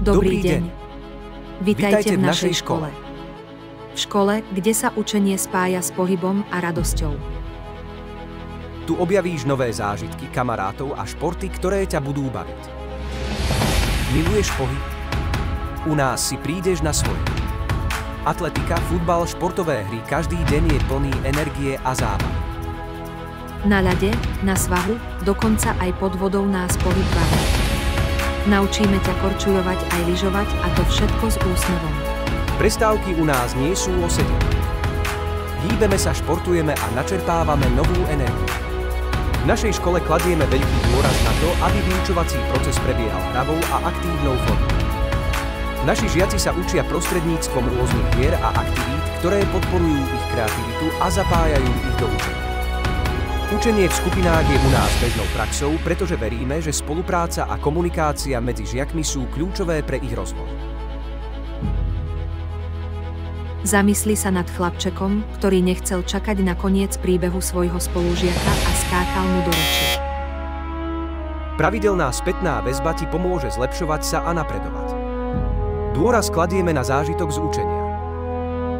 Dobrý deň. Vitajte v našej škole. V škole, kde sa učenie spája s pohybom a radosťou. Tu objavíš nové zážitky, kamarátov a športy, ktoré ťa budú baviť. Miluješ pohyb? U nás si prídeš na svoje. Atletika, futbal, športové hry, každý deň je plný energie a zábavy. Na ľade, na svahu, dokonca aj pod vodou nás pohyb baví. Naučíme ťa korčuľovať aj lyžovať, a to všetko s úsmevom. Prestávky u nás nie sú o sedení. Hýbeme sa, športujeme a načerpávame novú energiu. V našej škole kladieme veľký dôraz na to, aby vyučovací proces prebiehal hravou a aktívnou formou. Naši žiaci sa učia prostredníctvom rôznych hier a aktivít, ktoré podporujú ich kreativitu a zapájajú ich do učenia. Učenie v skupinách je u nás bežnou praxou, pretože veríme, že spolupráca a komunikácia medzi žiakmi sú kľúčové pre ich rozvoj. Zamysli sa nad chlapčekom, ktorý nechcel čakať na koniec príbehu svojho spolužiaka a skákal mu do reči. Pravidelná spätná väzba ti pomôže zlepšovať sa a napredovať. Dôraz kladieme na zážitok z učenia.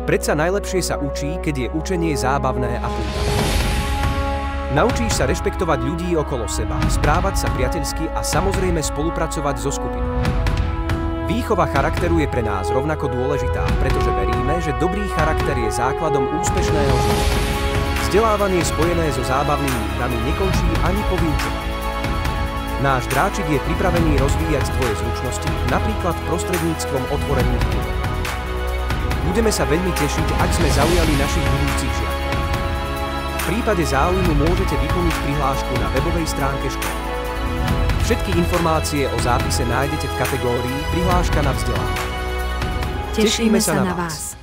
Predsa najlepšie sa učí, keď je učenie zábavné a pútavé. Naučíš sa rešpektovať ľudí okolo seba, správať sa priateľsky a samozrejme spolupracovať so skupinou. Výchova charakteru je pre nás rovnako dôležitá, pretože veríme, že dobrý charakter je základom úspešného života. Vzdelávanie spojené so zábavnými hrami nekončí ani po vyučovaní. Náš dráčik je pripravený rozvíjať tvoje zručnosti, napríklad prostredníctvom otvorených klubov. Budeme sa veľmi tešiť, ak sme zaujali našich budúcich žiakov. V prípade záujmu môžete vyplniť prihlášku na webovej stránke školy. Všetky informácie o zápise nájdete v kategórii Prihláška na vzdelávanie. Tešíme sa na vás.